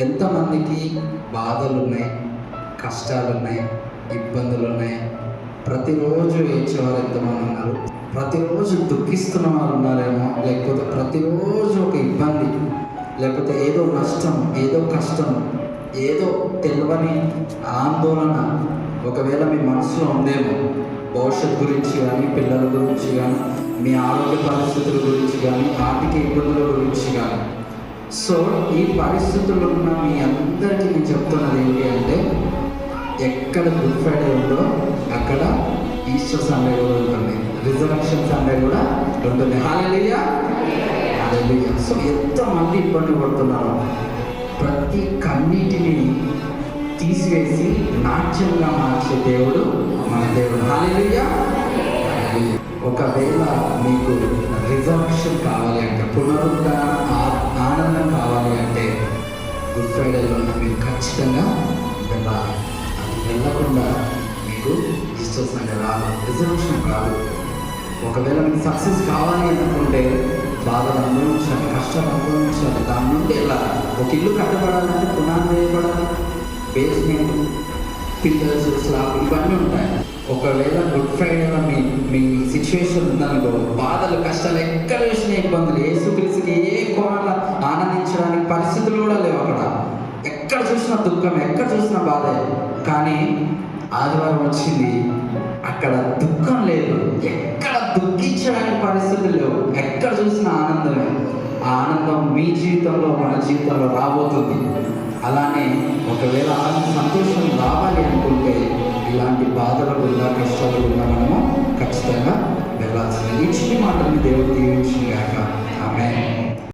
ఎంతమందికి బాధలు ఉన్నాయి, కష్టాలు ఉన్నాయి, ఇబ్బందులు ఉన్నాయి? ప్రతిరోజు ఏడ్చేవారు ఎంతమంది ఉన్నారు? ప్రతిరోజు దుఃఖిస్తున్న వారు ఉన్నారేమో, లేకపోతే ప్రతిరోజు ఒక ఇబ్బంది, లేకపోతే ఏదో నష్టం, ఏదో కష్టం, ఏదో తెలియని ఆందోళన ఒకవేళ మీ మనసులో ఉందేమో. భవిష్యత్తు గురించి కానీ, పిల్లల గురించి కానీ, మీ ఆరోగ్య పరిస్థితుల గురించి కానీ, ఆర్థిక ఇబ్బందుల గురించి కానీ. సో ఈ పరిస్థితుల్లో ఉన్న మీ అందరికీ నేను చెప్తున్నది ఏంటి అంటే, ఎక్కడ గుడ్ ఫ్రైడే ఉందో అక్కడ ఈస్టర్ సండే కూడా ఉంటుంది, రిజర్వేషన్ సండే కూడా ఉంటుంది. హల్లెలూయా, హల్లెలూయా. సో ఎంతమంది ఇబ్బంది పడుతున్నారో ప్రతి కన్నిటిని తీసివేసి నాట్యంగా మార్చే దేవుడు మన దేవుడు. హల్లెలూయా. ఒకవేళ మీకు రిజర్వేషన్ కావాలి అంటే, పునరుద్ధరణ ఆనందం కావాలి అంటే, గుడ్ ఫ్రైడేలో మీరు ఖచ్చితంగా వెళ్ళాలి. అది వెళ్ళకుండా మీకు ఈస్టర్ సండే రాదు, రిజర్వేషన్ కాదు. ఒకవేళ మీకు సక్సెస్ కావాలి అనుకుంటే బాధలు అనుభవించాలి, కష్టాలు అనుభవించాలి, దాని నుండి వెళ్ళాలి. ఒక ఇల్లు కట్టబడాలంటే పునాది వేయబడాలి, బేస్మెంట్, పిల్లర్స్, స్లాబ్ ఇవన్నీ ఉంటాయి. ఒకవేళ గుడ్ ఫ్రైడేలో మీ సిచ్యువేషన్ ఉందనుకో, బాధలు కష్టాలు ఎక్కడ చూసిన ఇబ్బందులు, యేసుక్రీస్తుకి ఏ కోణంలో ఆనందించడానికి పరిస్థితులు కూడా లేవు. అక్కడ ఎక్కడ చూసినా దుఃఖం, ఎక్కడ చూసినా బాధే. కానీ ఆదివారం వచ్చింది, అక్కడ దుఃఖం లేదు, ఎక్కడ దుఃఖించడానికి పరిస్థితులు లేవు, ఎక్కడ చూసినా ఆనందమే. ఆ ఆనందం మీ జీవితంలో, మన జీవితంలో రాబోతుంది. అలానే ఒకవేళ సంతోషం రావాలి అనుకుంటే ఇలాంటి బాధల గుండా, కష్టాల గుండా మనము ఖచ్చితంగా వెళ్ళాల్సింది. ఈ చిన్న మాటని దేవుడు దీవించిన గాక. ఆమేన్.